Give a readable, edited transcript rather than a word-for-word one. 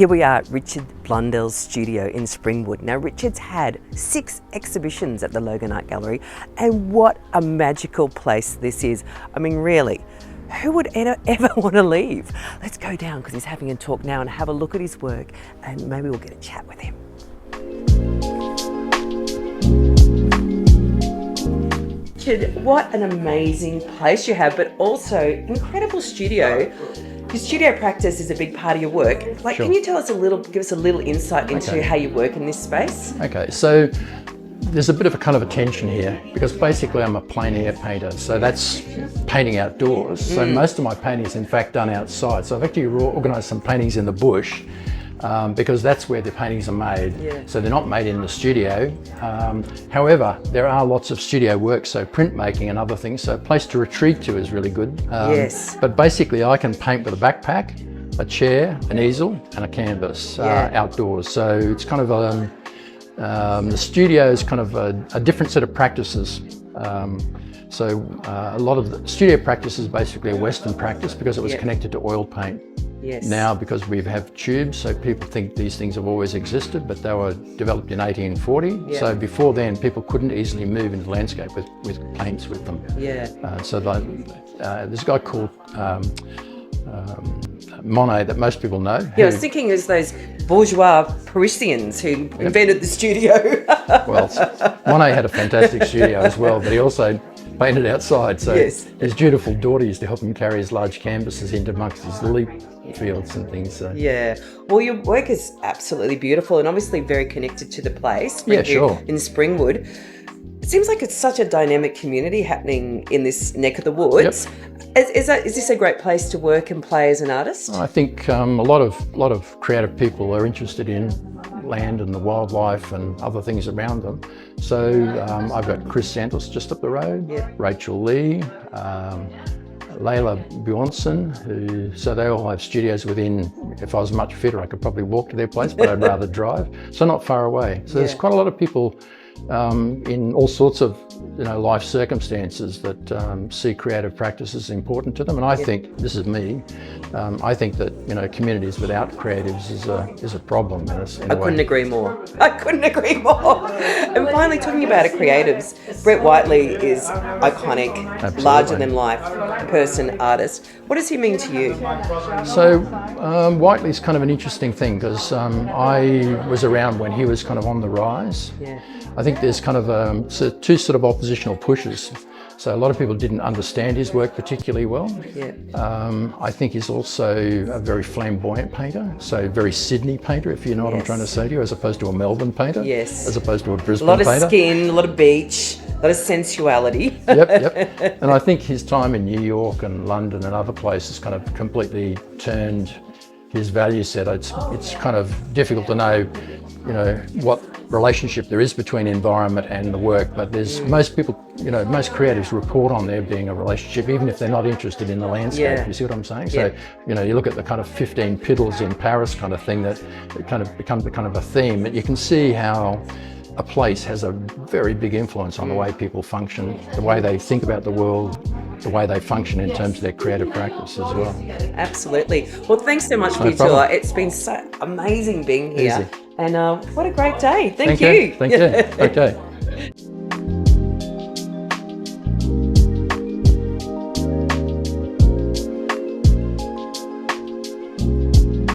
Here we are at Richard Blundell's studio in Springwood. Now, Richard's had 6 exhibitions at the Logan Art Gallery, and what a magical place this is. I mean, really, who would ever want to leave? Let's go down because he's having a talk now and have a look at his work, and maybe we'll get a chat with him. Richard, what an amazing place you have, but also incredible studio. Your studio practice is a big part of your work. Like, Sure. Can you tell us give us a little insight into how you work in this space? Okay, so there's a bit of a kind of a tension here because basically I'm a plein air painter, so that's painting outdoors. So most of my painting is in fact done outside. So I've actually organised some paintings in the bush because that's where the paintings are made. Yeah. So they're not made in the studio. However, there are lots of studio work, so printmaking and other things. So a place to retreat to is really good. Yes. But basically I can paint with a backpack, a chair, an easel and a canvas outdoors. So it's kind of the studio is kind of a different set of practices. A lot of the studio practice is basically a Western practice because it was connected to oil paint. Yes. Now, because we have tubes, so people think these things have always existed, but they were developed in 1840. Yeah. So before then, people couldn't easily move into the landscape with paints with them. Yeah. There's a guy called Monet that most people know. Yeah, I was thinking it was those bourgeois Parisians who invented the studio. Well, Monet had a fantastic studio as well, but he also painted outside. So his dutiful daughter used to help him carry his large canvases into amongst his lily fields and things. So. Yeah. Well, your work is absolutely beautiful and obviously very connected to the place. Yeah, sure. In Springwood. It seems like it's such a dynamic community happening in this neck of the woods. Yep. Is this a great place to work and play as an artist? I think a lot of creative people are interested in land and the wildlife and other things around them. So I've got Chris Santos just up the road, Rachel Lee, Layla Bjornsson, so they all have studios within. If I was much fitter, I could probably walk to their place, but I'd rather drive. So not far away. So there's quite a lot of people in all sorts of life circumstances that see creative practice as important to them. And I think, this is me, I think that communities without creatives is a problem in a way. Couldn't agree more. I couldn't agree more. And finally, talking about creatives, Brett Whiteley is iconic, larger than life person, artist. What does he mean to you? So Whiteley's kind of an interesting thing because I was around when he was kind of on the rise. Yeah. I think there's kind of two sort of oppositional pushes. So a lot of people didn't understand his work particularly well. Yeah. I think he's also a very flamboyant painter, so very Sydney painter, if you know what I'm trying to say to you, as opposed to a Melbourne painter. Yes. As opposed to a Brisbane painter. A lot of skin, a lot of beach, a lot of sensuality. Yep. And I think his time in New York and London and other places kind of completely turned his value set. It's kind of difficult to know, what relationship there is between environment and the work, but there's most people, most creatives report on there being a relationship, even if they're not interested in the landscape. You see what I'm saying? So, you look at the kind of 15 piddles in Paris kind of thing, that it kind of becomes a kind of a theme, and you can see how a place has a very big influence on the way people function, the way they think about the world, the way they function in terms of their creative practice as well. Absolutely. Well, thanks so much for your tour. It's been so amazing being here. Easy. And what a great day. Thank you. Thank you. Okay.